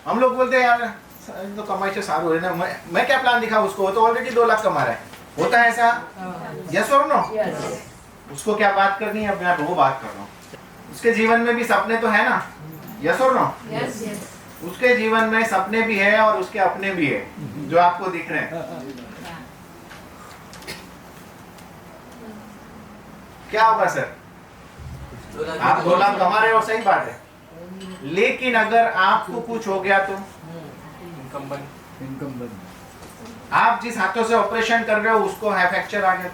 हम लोग बोलते हैं यार तो कमाई से सारू है ना, मैं क्या प्लान दिखा उसको, वो तो ऑलरेडी 2 लाख कमा रहा है। होता है ऐसा? यस और नो? उसको क्या बात करनी है, मैं वो बात कर रहा हूँ। उसके जीवन में भी सपने तो है ना? यस और नो? उसके जीवन में सपने भी है और उसके अपने भी है जो आपको दिख रहे हैं। क्या होगा सर? आप 2 लाख कमा रहे हो, सही बात है, लेकिन अगर आपको कुछ हो गया तो इनकम बंद। आप जिस हाथों से ऑपरेशन कर रहे हो उसको है फ्रैक्चर आ गया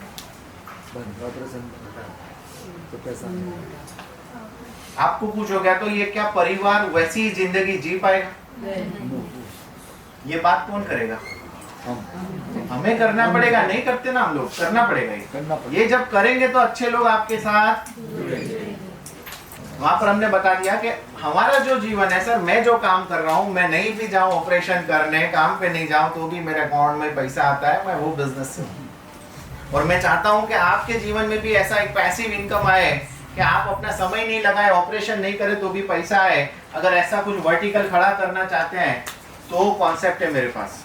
तो पैसा, आपको कुछ हो गया तो ये क्या परिवार वैसी ही जिंदगी जी पाएगा? ये बात कौन करेगा? हमें करना पड़ेगा। नहीं करते ना हम लोग, करना पड़ेगा ये जब करेंगे तो अच्छे लोग आपके साथ। वहां पर हमने बता दिया कि हमारा जो जीवन है सर, मैं जो काम कर रहा हूँ, मैं नहीं भी जाऊँ ऑपरेशन करने, काम पे नहीं जाऊँ तो भी मेरे अकाउंट में पैसा आता है, मैं वो बिजनेस से हूँ। और मैं चाहता हूँ कि आपके जीवन में भी ऐसा एक पैसिव इनकम आए कि आप अपना समय नहीं लगाए, ऑपरेशन नहीं करे तो भी पैसा आए। अगर ऐसा कुछ वर्टिकल खड़ा करना चाहते हैं तो कॉन्सेप्ट है मेरे पास।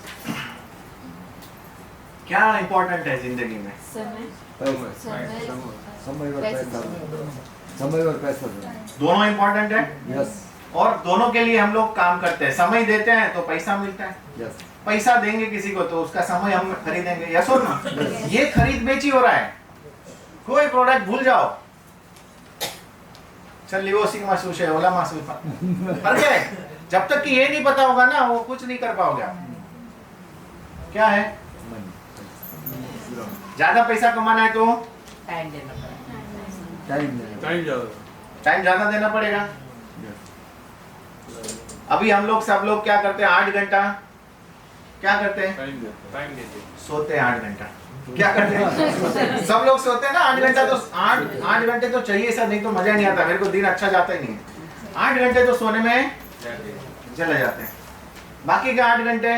क्या इंपॉर्टेंट है जिंदगी में? समय और पैसा दोनों इंपॉर्टेंट है। यस। और दोनों के लिए हम लोग काम करते हैं। समय देते हैं तो पैसा मिलता है। यस। पैसा देंगे किसी को तो उसका समय हम खरीदेंगे। यस और ना? ये खरीद बेची हो रहा है। कोई प्रोडक्ट भूल जाओ, चल वो सिंह मासूस है, ओला मासूस है, जब तक कि ये नहीं पता होगा ना वो कुछ नहीं कर पाओगे आप। क्या है? ज्यादा पैसा कमाना है तो टाइम देना पड़ेगा, टाइम ज्यादा देना पड़ेगा। अभी हम लोग सब लोग क्या करते हैं? 8 घंटा क्या करते हैं? टाइम देते सोते हैं 8 घंटा। क्या करते हैं? सब लोग सोते हैं ना 8 घंटा। तो 8 घंटे तो चाहिए सर, नहीं तो मजा नहीं आता, मेरे को दिन अच्छा जाता ही नहीं है। 8 घंटे तो सोने में चले जाते हैं। बाकी के 8 घंटे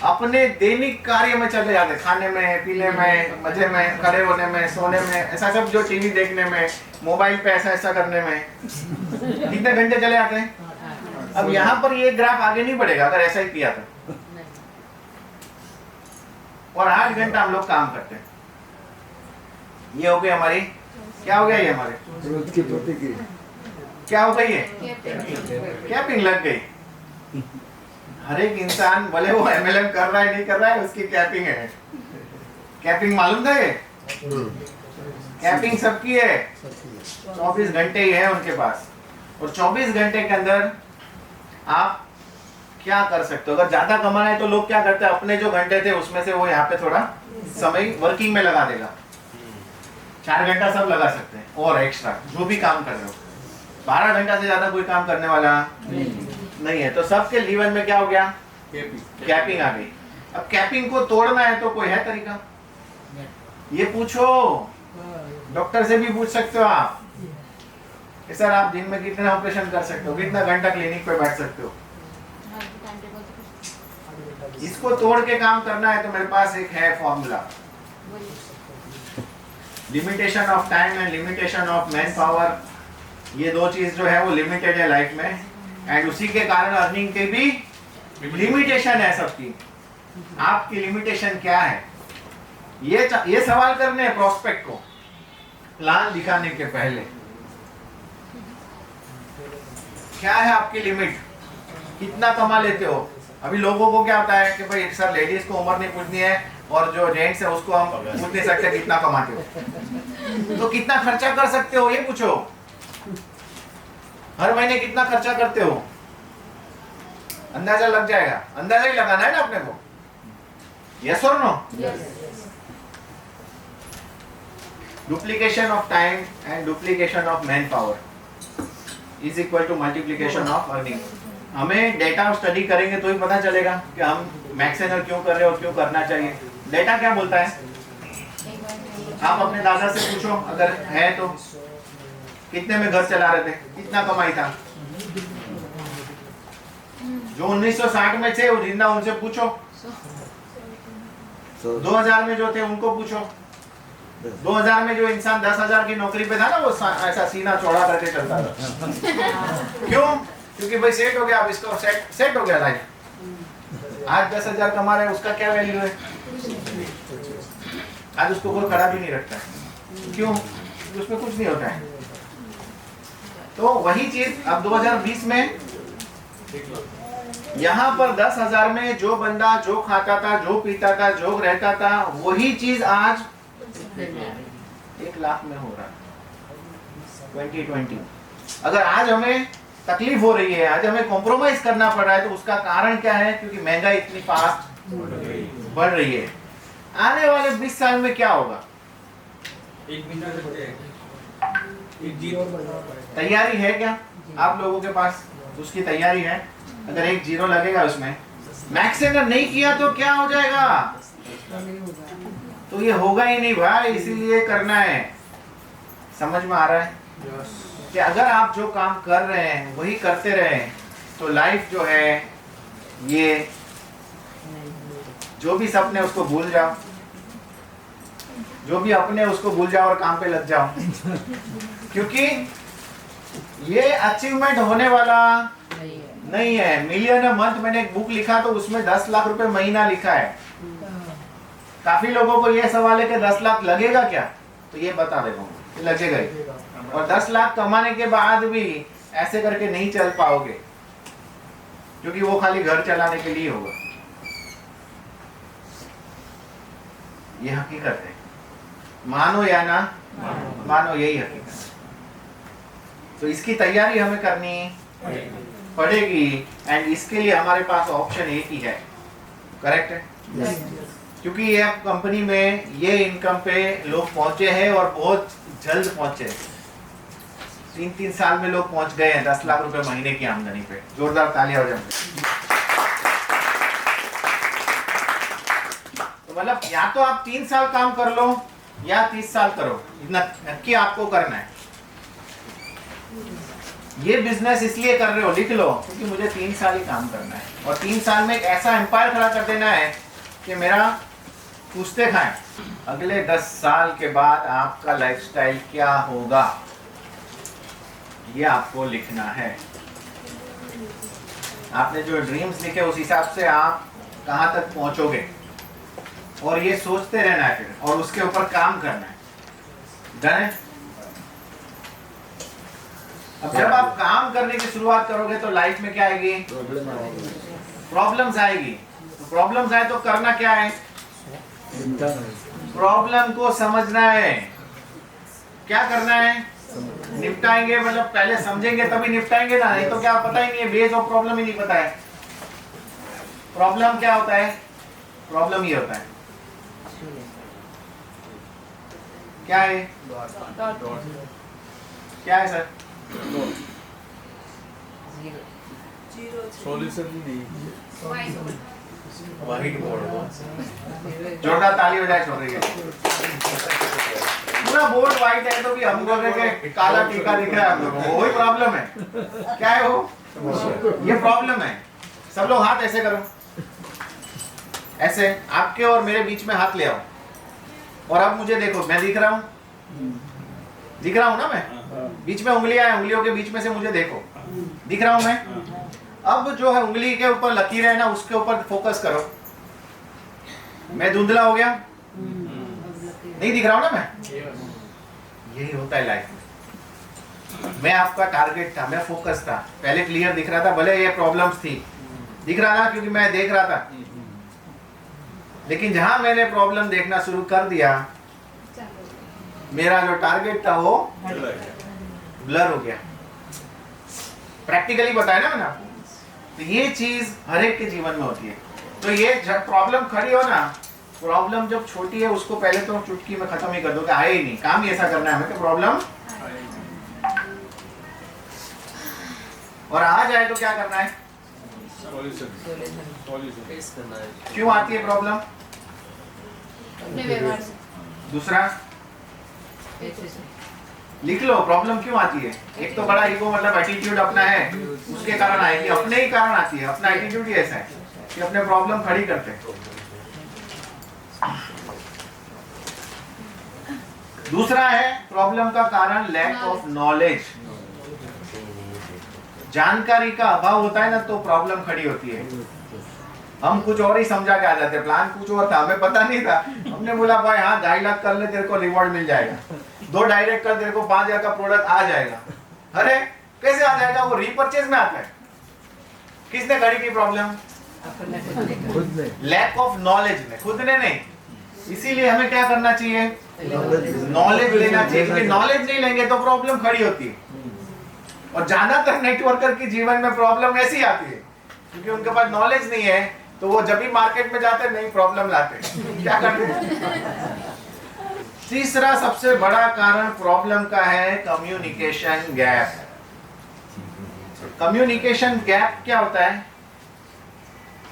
अपने दैनिक कार्य में चले जाते हैं, खाने में, पीने में, मजे में, खड़े होने में, सोने में, ऐसा सब जो टीवी देखने में, मोबाइल पे ऐसा करने में कितने घंटे चले जाते हैं। अब यहाँ पर ये ग्राफ आगे नहीं बढ़ेगा अगर ऐसा ही किया तो। और 8 घंटा हम लोग काम करते हैं। ये हो गई हमारी, क्या हो गया ये हमारे रोज की प्रतिक्रिया, क्या हो गई है? कैपिंग लग गई। हर एक इंसान भले वो एमएलएम कर रहा है नहीं कर रहा है, उसकी कैपिंग है। कैपिंग मालूम था ये? कैपिंग सबकी है। 24 घंटे ही है उनके पास। और 24 घंटे के अंदर आप क्या कर सकते हो? अगर ज्यादा कमाना है तो लोग क्या करते हैं, अपने जो घंटे थे उसमें से वो यहाँ पे थोड़ा समय वर्किंग में लगा देगा। 4 घंटा सब लगा सकते हैं और एक्स्ट्रा जो भी काम कर रहे हो। 12 घंटा से ज्यादा कोई काम करने वाला नहीं है। तो सबके जीवन में क्या हो गया? कैपिंग आ गई। अब कैपिंग को तोड़ना है तो कोई है तरीका? ये पूछो, डॉक्टर से भी पूछ सकते हो आप कि सर आप दिन में कितने ऑपरेशन कर सकते हो, कितना घंटा क्लिनिक पे बैठ सकते हो। इसको तोड़ के काम करना है तो मेरे पास एक है formula. Limitation of time and limitation of man power, ये 2 चीज जो है वो लिमिटेड है लाइफ में। एंड उसी के कारण अर्निंग के भी लिमिटेशन है सबकी। आपकी लिमिटेशन क्या है? ये सवाल करने हैं प्रोस्पेक्ट को प्लान दिखाने के पहले। क्या है आपकी लिमिट? कितना कमा लेते हो? अभी लोगों को क्या होता है कि भाई सर लेडीज को उम्र नहीं पूछनी है और जो जेंट्स है उसको हम पूछ नहीं सकते कितना कमाते हो। तो कितना खर्चा कर सकते हो ये पूछो। हर महीने कितना खर्चा करते हो? अंदाजा लग जाएगा। अंदाजा ही लगाना है ना अपने को। यस और no? Duplication of time and duplication of man power is equal to multiplication of earning. हमें डेटा स्टडी करेंगे तो ही पता चलेगा कि हम मैक्सिमम क्यों कर रहे हो और क्यों करना चाहिए। डेटा क्या बोलता है? आप अपने दादा से पूछो अगर है तो, कितने में घर चला रहे थे, कितना कमाई था। जो 1960 में थे वो जिंदा, उनसे पूछो। 2000 में जो थे उनको पूछो। 2000 में जो इंसान 10,000 की नौकरी पे था ना, वो ऐसा सीना चौड़ा करके चलता था। क्यों? क्योंकि भाई सेट हो गया, अब इसका सेट हो गया लाइफ। आज 10,000 कमा रहे हैं, उसका क्या वैल्यू है? आज उसको कोई खड़ा भी नहीं रखता है। क्यों? उसमें कुछ नहीं होता है। तो वही चीज अब 2020 में यहाँ पर 10,000 में जो बंदा जो खाता था, जो पीता था, जो रहता था, वही चीज आज 1 लाख में हो रहा है 2020। अगर आज हमें तकलीफ हो रही है, आज हमें कॉम्प्रोमाइज करना पड़ रहा है, तो उसका कारण क्या है? क्योंकि महंगाई इतनी फास्ट बढ़ रही है। आने वाले 20 साल में क्या होगा? तैयारी है क्या आप लोगों के पास? उसकी तैयारी है? अगर 1 जीरो लगेगा उसमें, मैक्स अगर नहीं किया तो क्या हो जाएगा? तो ये होगा ही नहीं भाई, इसीलिए करना है। समझ में आ रहा है कि अगर आप जो काम कर रहे हैं वही करते रहे तो लाइफ जो है, ये जो भी सपने उसको भूल जाओ, जो भी अपने उसको भूल जाओ और काम पे लग जाओ। क्योंकि ये अचीवमेंट होने वाला नहीं है। मिलियन अ मंथ मैंने एक बुक लिखा तो उसमें 10 लाख रुपए महीना लिखा है। काफी लोगों को ये सवाल है कि 10 लाख लगेगा क्या? तो ये बता देता हूँ, लगेगा ही। और 10 लाख कमाने के बाद भी ऐसे करके नहीं चल पाओगे, क्योंकि वो खाली घर चलाने के लिए होगा। ये हकीकत है, मानो या ना मानो, यही हकीकत है। तो इसकी तैयारी हमें करनी पड़ेगी, एंड इसके लिए हमारे पास ऑप्शन एक ही है। करेक्ट है? क्योंकि ये कंपनी में ये इनकम पे लोग पहुंचे हैं और बहुत जल्द पहुंचे। 3-3 साल में लोग पहुंच गए हैं 10 लाख रुपए महीने की आमदनी पे। जोरदार तालियां हो जाए। तो मतलब या तो आप 3 साल काम कर लो या 30 साल करो, नक्की आपको करना है। ये बिजनेस इसलिए कर रहे हो, लिख लो, क्योंकि मुझे 3 साल ही काम करना है और 3 साल में एक ऐसा एम्पायर खड़ा कर देना है कि मेरा पूछते खाएं। अगले 10 साल के बाद आपका लाइफस्टाइल क्या होगा, ये आपको लिखना है। आपने जो ड्रीम्स लिखे उस हिसाब से आप कहां तक पहुंचोगे, और ये सोचते रहना है फिर, और उसके ऊपर काम करना है। डन है? अब जब आप काम करने की शुरुआत करोगे तो लाइफ में क्या आएगी? प्रॉब्लम्स आएगी। तो प्रॉब्लम्स आए तो करना क्या है? प्रॉब्लम को समझना है। क्या करना है? निपटाएंगे। मतलब पहले समझेंगे तभी निपटाएंगे ना, नहीं तो क्या पता ही नहीं है, बेस ऑफ प्रॉब्लम ही नहीं पता है। प्रॉब्लम क्या होता है? प्रॉब्लम ये होता है, क्या है? क्या है सर? White board. जोरदार ताली हो जाए छोड़ रही है। पूरा बोर्ड व्हाइट है तो भी हम लोग के काला टीका दिख रहा है हम लोगों को, वही प्रॉब्लम है। क्या है वो? ये प्रॉब्लम है। सब लोग हाथ ऐसे करो, ऐसे आपके और मेरे बीच में हाथ ले आओ, और अब मुझे देखो, मैं दिख रहा हूँ? दिख रहा हूँ ना मैं? बीच में उंगलियां हैं, उंगलियों के बीच में से मुझे देखो, दिख रहा हूँ मैं? अब जो है उंगली के ऊपर लकीर है ना, उसके ऊपर फोकस करो। मैं धुंधला हो गया? नहीं दिख रहा हूँ ना मैं? यही होता है लाइफ में। मैं आपका टारगेट था, मैं फोकस था, पहले क्लियर दिख रहा था, भले ये प्रॉब्लम्स थी, दिख रहा था क्योंकि मैं देख रहा था। लेकिन जहां मैंने प्रॉब्लम देखना शुरू कर दिया, मेरा जो टारगेट था वो ब्लर हो गया। प्रैक्टिकली बताया ना मैंने आपको। तो ये चीज हर एक के जीवन में होती है। तो ये जब प्रॉब्लम खड़ी हो ना, प्रॉब्लम जब छोटी है उसको पहले तो चुटकी में खत्म ही कर दो कि आए ही नहीं, काम ही ऐसा करना है हमें कि प्रॉब्लम, और आ जाए तो क्या करना है? क्यों आती है प्रॉब्लम? दूसरा लिख लो, प्रॉब्लम क्यों आती है? एक तो बड़ा ईगो मतलब एटीट्यूड अपना है, उसके कारण आएगी, अपने ही कारण आती है। अपना एटीट्यूड ही ऐसा है कि अपने प्रॉब्लम खड़ी करते हैं। दूसरा है प्रॉब्लम का कारण लैक ऑफ नॉलेज। जानकारी का अभाव होता है ना तो प्रॉब्लम खड़ी होती है। हम कुछ और ही समझा के आ जाते हैं, प्लान कुछ और था, हमें पता नहीं था। हमने बोला भाई हाँ 2.5 लाख कर ले, तेरे को रिवॉर्ड मिल जाएगा, 2 डायरेक्ट कर, तेरे को 5,000 का प्रोडक्ट आ जाएगा। अरे कैसे आ जाएगा? वो रीपर्चेज में आता है। किसने खड़ी की प्रॉब्लम? लैक ऑफ नॉलेज में, खुद ने नहीं। इसीलिए हमें क्या करना चाहिए? नॉलेज लेना चाहिए, क्योंकि नॉलेज नहीं लेंगे तो प्रॉब्लम खड़ी होती है। और ज्यादातर नेटवर्कर की जीवन में प्रॉब्लम ऐसी आती है क्योंकि उनके पास नॉलेज नहीं है, तो वो जब भी मार्केट में जाते नई प्रॉब्लम लाते। क्या करते? तीसरा सबसे बड़ा कारण प्रॉब्लम का है कम्युनिकेशन गैप। कम्युनिकेशन गैप क्या होता है?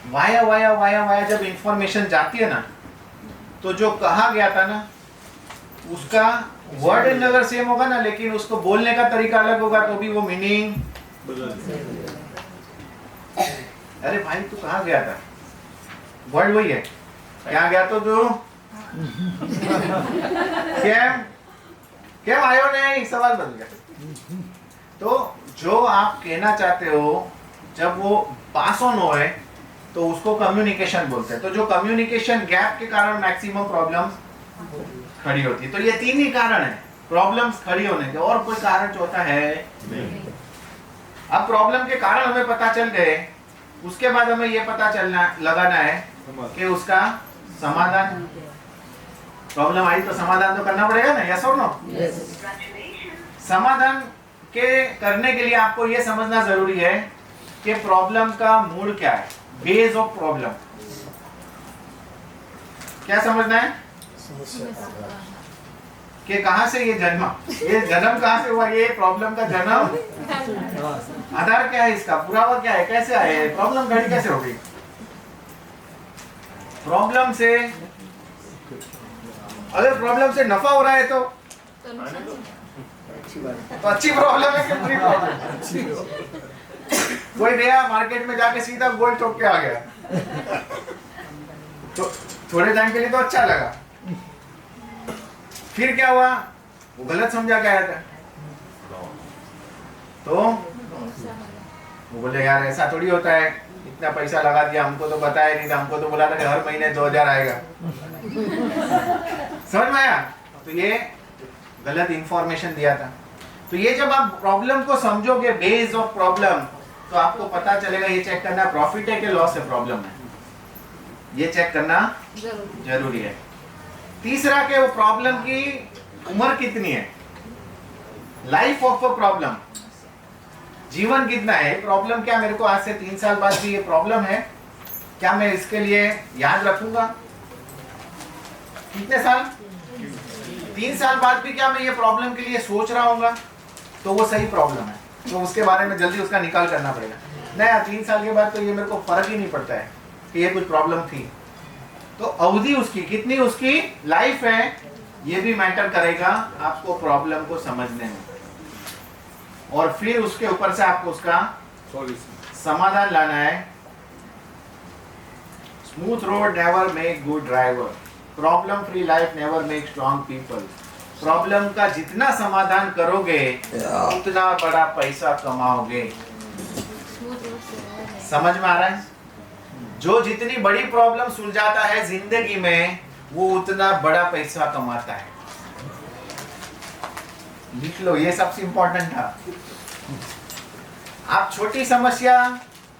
वाया वाया वाया वाया जब इंफॉर्मेशन जाती है ना, तो जो कहा गया था ना उसका वर्ड अगर सेम होगा ना, लेकिन उसको बोलने का तरीका अलग होगा तो भी वो मीनिंग। अरे भाई तू कहाँ गया था? वर्ड वही है, क्या गया तो तू क्या आयो नहीं, सवाल बन गया। तो जो आप कहना चाहते हो जब वो पास ऑन हो है तो उसको कम्युनिकेशन बोलते हैं। तो जो कम्युनिकेशन गैप के कारण मैक्सिमम प्रॉब्लम्स खड़ी होती है। तो ये 3 ही कारण है प्रॉब्लम्स खड़ी होने के, और कोई कारण चौथा है नहीं। अब प्रॉब्लम के कारण हमें पता चल गए, उसके बाद हमें ये पता लगाना है कि उसका समाधान। प्रॉब्लम आई तो समाधान तो करना पड़ेगा ना, यस और नो? समाधान के करने के लिए आपको ये समझना जरूरी है कि प्रॉब्लम का मूल क्या है, बेस ऑफ प्रॉब्लम क्या समझना है कि कहां से ये जन्मा, ये जन्म कहां से हुआ, ये प्रॉब्लम का जन्म आधार क्या है, इसका पुरावा क्या है, कैसे आए, प्रॉब्लम घड़ी कैसे हो गई। प्रॉब्लम से अगर प्रॉब्लम से नफा हो रहा है तो अच्छी प्रॉब्लम है कि बुरी प्रॉब्लम? कोई गया मार्केट में जाके सीधा गोल्ड ठोक के आ गया, तो थोड़े टाइम के लिए तो अच्छा लगा, फिर क्या हुआ? वो गलत समझा के आया था, तो वो बोले यार ऐसा थोड़ी होता है, इतना पैसा लगा दिया, हमको तो बताया नहीं था, हमको तो बोला था कि हर महीने 2,000 आएगा। समझ में आया? तो ये गलत इंफॉर्मेशन दिया था। तो ये जब आप प्रॉब्लम को समझोगे, बेस ऑफ प्रॉब्लम, तो आपको पता चलेगा ये चेक करना प्रॉफिट है कि लॉस है प्रॉब्लम है, ये चेक करना जरूरी है। तीसरा के वो प्रॉब्लम की उम्र कितनी है, लाइफ ऑफ अ प्रॉब्लम, जीवन कितना है। प्रॉब्लम क्या मेरे को आज से 3 साल बाद भी ये प्रॉब्लम है, क्या मैं इसके लिए याद रखूंगा? कितने साल? 3 साल बाद भी क्या मैं ये प्रॉब्लम के लिए सोच रहा हूँगा? तो वो सही प्रॉब्लम है, तो उसके बारे में जल्दी उसका निकाल करना पड़ेगा। नहीं यार 3 साल के बाद तो ये मेरे को फर्क ही नहीं पड़ता है कि ये कुछ प्रॉब्लम थी। तो अवधि उसकी कितनी, उसकी लाइफ है, ये भी मैटर करेगा आपको प्रॉब्लम को समझने में, और फिर उसके ऊपर से आपको उसका समाधान लाना है। Smooth road never make good driver, problem free life never make strong people. Problem का जितना समाधान करोगे उतना बड़ा पैसा कमाओगे। समझ में आ रहा है? जो जितनी बड़ी प्रॉब्लम सुलझाता है जिंदगी में वो उतना बड़ा पैसा कमाता है। लिख लो, ये सबसे इंपॉर्टेंट था। आप छोटी समस्या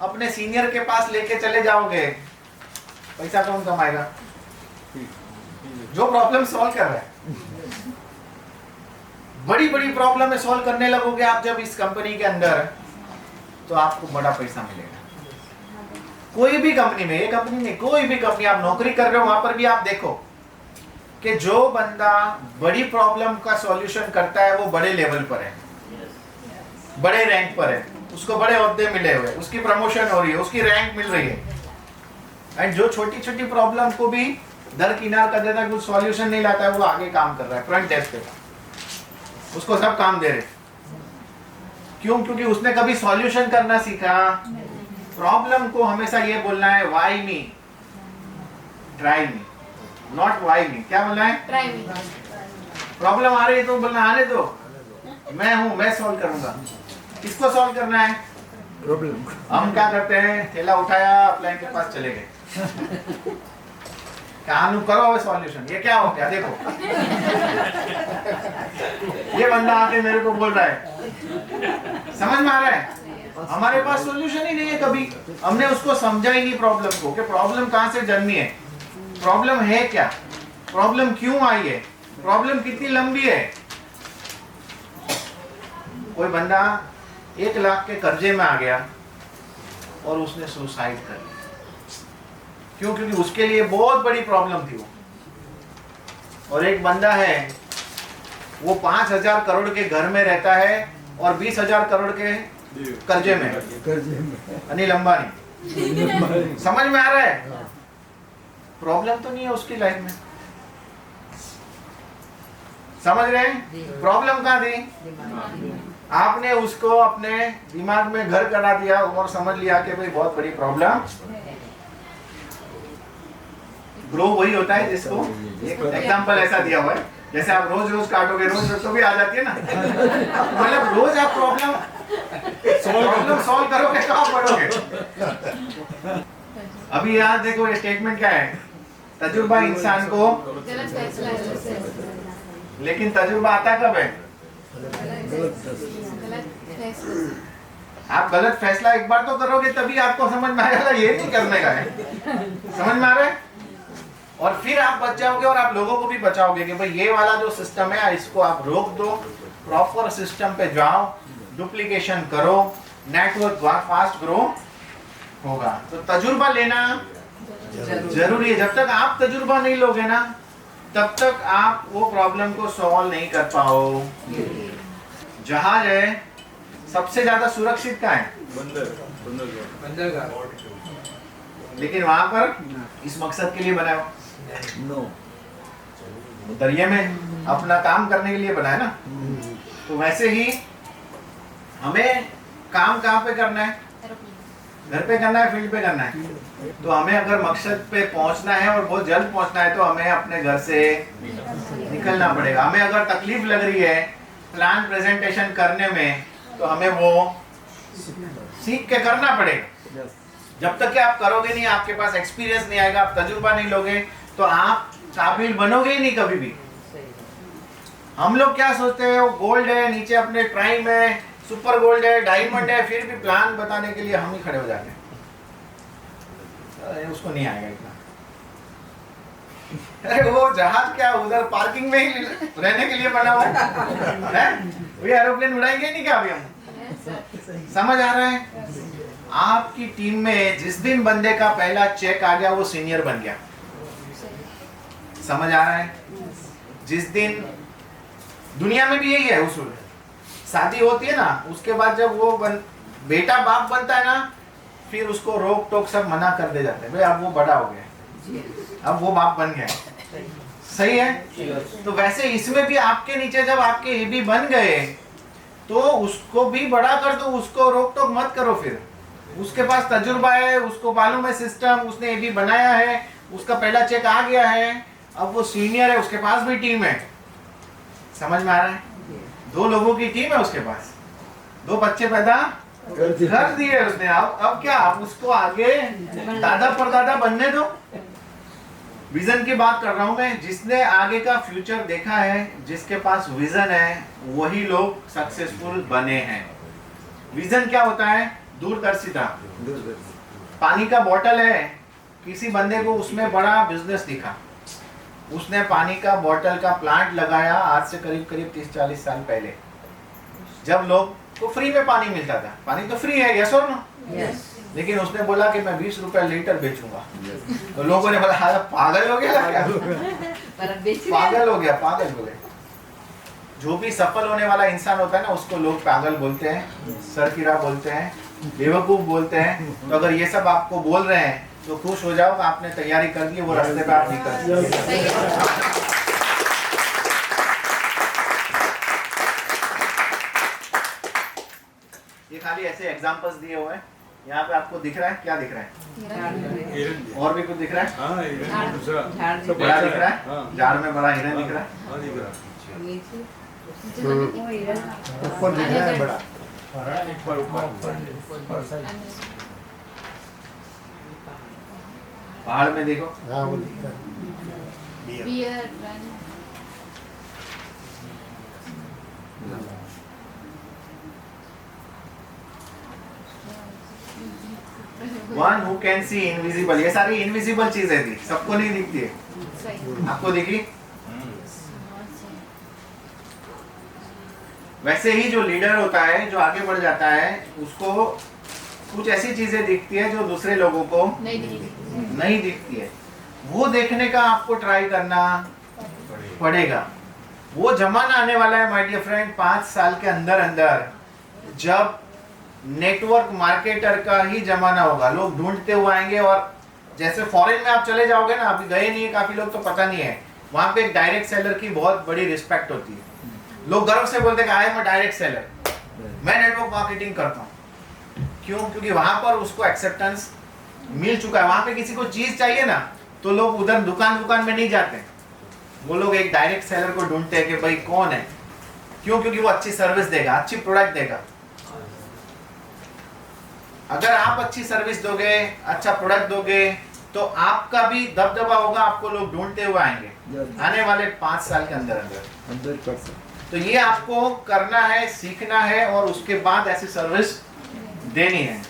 अपने सीनियर के पास लेके चले जाओगे, पैसा कौन कमाएगा? जो प्रॉब्लम सॉल्व कर रहा है। बड़ी बड़ी प्रॉब्लम में सॉल्व करने लगोगे आप जब इस कंपनी के अंदर, तो आपको बड़ा पैसा मिलेगा। कोई भी कंपनी में, ये कंपनी में, कोई भी कंपनी आप नौकरी कर रहे हो, वहां पर भी आप देखो कि जो बंदा बड़ी प्रॉब्लम का सॉल्यूशन करता है वो बड़े लेवल पर है, बड़े रैंक पर है, उसको बड़े ओहदे मिले हुए, उसकी प्रमोशन हो रही है, उसकी रैंक मिल रही है। एंड जो छोटी छोटी प्रॉब्लम को भी दरकिनार कर देता है, कुछ सॉल्यूशन नहीं लाता है, वो आगे काम कर रहा है फ्रंट डेस्क पे, उसको सब काम दे रहे। क्यों? क्योंकि उसने कभी सॉल्यूशन करना सीखा। प्रॉब्लम को हमेशा ये बोलना है why me, try me, not why मी। क्या बोलना है? Try me. प्रॉब्लम आ रही है तो बोलना आने दो, मैं हूं, मैं सॉल्व करूंगा। किसको सॉल्व करना है? प्रॉब्लम। हम क्या करते हैं, थैला उठाया अपलाइन के पास चले गए, कहानू करो सॉल्यूशन, ये क्या हो गया देखो। ये बंदा आके मेरे को बोल रहा है, समझ में आ रहा है, हमारे पास सॉल्यूशन ही नहीं है। कभी हमने उसको समझा ही नहीं प्रॉब्लम को, कि प्रॉब्लम कहां से जन्मी है, प्रॉब्लम है क्या, प्रॉब्लम क्यों आई है, प्रॉब्लम कितनी लंबी है। कोई बंदा 1 लाख के कर्जे में आ गया और उसने सुसाइड कर लिया, क्यों, क्योंकि उसके लिए बहुत बड़ी प्रॉब्लम थी वो। और एक बंदा है वो 5,000 करोड़ के घर में रहता है और 20,000 करोड़ के कर्जे में, अनिल अंबानी। समझ में आ रहा है, प्रॉब्लम तो नहीं है उसकी लाइफ में, समझ रहे हैं, प्रॉब्लम कहाँ थी, आपने उसको अपने दिमाग में घर करा दिया और समझ लिया कि भाई बहुत बड़ी प्रॉब्लम। ग्रो वही होता है जिसको, एक एग्जांपल ऐसा दिया हुआ है, जैसे आप रोज रोज काटोगे, रोज रोज तो भी आ जाती है ना, मतलब रोज आप प्रॉब्लम सॉल्व करोगे तो आप बढ़ोगे। अभी यहाँ देखो ये स्टेटमेंट क्या है, तजुर्बा इंसान को, लेकिन तजुर्बा आता कब है, आप गलत फैसला एक बार तो करोगे तभी आपको समझ में आएगा, ये नहीं करने का है, समझ में आ रहा है। और फिर आप बच जाओगे और आप लोगों को भी बचाओगे कि भाई ये वाला जो सिस्टम है इसको आप रोक दो, प्रॉपर सिस्टम पे जाओ, डुप्लीकेशन करो, नेटवर्क फास्ट ग्रो होगा। तो तजुर्बा लेना जरूरी है। जब तक आप तजुर्बा नहीं लोगे ना तब तक आप वो प्रॉब्लम को सॉल्व नहीं कर पाओ। जहाज है सबसे ज्यादा सुरक्षित कहाँ है, बंदरगाह, लेकिन वहां पर इस मकसद के लिए बनाया नो, दरिया में अपना काम करने के लिए बनाया ना। तो वैसे ही हमें काम कहाँ पे करना है, घर पे करना है, फील्ड पे करना है। तो हमें अगर मकसद पे पहुंचना है और बहुत जल्द पहुंचना है तो हमें अपने घर से निकलना पड़ेगा। हमें अगर तकलीफ लग रही है प्लान प्रेजेंटेशन करने में तो हमें वो सीख के करना पड़ेगा। जब तक कि आप करोगे नहीं, आपके पास एक्सपीरियंस नहीं आएगा, आप तजुर्बा नहीं लोगे तो आप काबिल बनोगे ही नहीं कभी भी। हम लोग क्या सोचते हैं, वो गोल्ड है नीचे अपने प्राइम है, सुपर गोल्ड है, डायमंड है, फिर भी प्लान बताने के लिए हम ही खड़े हो जाते हैं, उसको नहीं आएगा इतना। अरे वो जहाज क्या उधर पार्किंग में ही रहने के लिए बना हुआ है, वो एरोप्लेन उड़ाएंगे नहीं क्या अभी हम, समझ आ रहा है। आपकी टीम में जिस दिन बंदे का पहला चेक आ गया वो सीनियर बन गया, समझ आ रहा है। जिस दिन दुनिया में भी यही है उसूल, शादी होती है ना उसके बाद जब वो बेटा बाप बनता है ना फिर उसको रोक टोक सब मना कर दे जाते हैं, भाई अब वो बड़ा हो गया, अब वो बाप बन गया, सही है। तो वैसे इसमें भी आपके नीचे जब आपके ये भी बन गए तो उसको भी बड़ा कर दो, उसको रोक टोक मत करो। फिर उसके पास तजुर्बा है, उसको मालूम है सिस्टम, उसने ये भी बनाया है, उसका पहला चेक आ गया है, अब वो सीनियर है, उसके पास भी टीम है, समझ में आ रहा है। 2 लोगों की टीम है उसके पास, 2 बच्चे पैदा कर दिए उसने। अब क्या, आप उसको आगे दादा परदादा बनने दो। विजन की बात कर रहा हूं मैं, जिसने आगे का फ्यूचर देखा है, जिसके पास विजन है वही लोग सक्सेसफुल बने हैं। विजन क्या होता है, दूरदर्शिता। पानी का बोतल है, किसी बंदे को उसमें बड़ा बिजनेस दिखा, उसने पानी का बोतल का प्लांट लगाया आज से करीब 30-40 साल पहले, जब लोग को फ्री में पानी मिलता था। पानी तो फ्री है, यस और नो, लेकिन उसने बोला कि मैं 20 रुपए लीटर बेचूंगा। तो लोगों ने बोला पागल हो गया क्या, पागल हो गया, पागल बोले। जो भी सफल होने वाला इंसान होता है ना उसको लोग पागल बोलते हैं, सरकिरा बोलते हैं, बेवकूफ बोलते हैं। तो अगर ये सब आपको बोल रहे हैं तो खुश हो जाओ, आपने तैयारी कर ली, वो रास्ते पे आप निकल। ये खाली ऐसे एग्जांपल्स दिए हुए हैं। यहाँ पे आपको दिख रहा है, क्या दिख रहा है, और भी कुछ दिख रहा है, बड़ा दिख रहा है, झाड़ में बड़ा हिरन दिख रहा है, ऊपर दिख रहा है बड़ा, पहाड़ में देखो, हाँ वो दिखता है। Bear run one who can see invisible, ये सारी इनविजिबल चीजें थी, सबको नहीं दिखती है, सही आपको दिखी? वैसे ही जो लीडर होता है, जो आगे बढ़ जाता है, उसको कुछ ऐसी चीजें दिखती है जो दूसरे लोगों को नहीं दिखती है। वो देखने का आपको ट्राई करना पड़ेगा। वो जमाना आने वाला है माय डियर फ्रेंड, 5 साल के अंदर अंदर, जब नेटवर्क मार्केटर का ही जमाना होगा। लोग ढूंढते हुए आएंगे, और जैसे फॉरेन में आप चले जाओगे ना, अभी गए नहीं है काफी लोग तो पता नहीं है, वहां पे एक डायरेक्ट सेलर की बहुत बड़ी रिस्पेक्ट होती है। लोग गर्व से बोलते हैं I am a direct seller, मैं नेटवर्क मार्केटिंग करता हूँ। क्यों? क्योंकि वहां पर उसको एक्सेप्टेंस मिल चुका है। वहां पे किसी को चीज चाहिए ना, तो लोग उधर दुकान में नहीं जाते, वो लोग एक डायरेक्ट सेलर को ढूंढते हैं कि भाई कौन है। क्यों? क्योंकि वो अच्छी सर्विस देगा, अच्छी प्रोडक्ट देगा। अगर आप अच्छी सर्विस दोगे, अच्छा प्रोडक्ट दोगे, तो आपका भी दबदबा होगा, आपको लोग ढूंढते हुए आएंगे आने वाले 5 साल के अंदर अंदर। तो ये आपको करना है, सीखना है, और उसके बाद ऐसी सर्विस देनी है।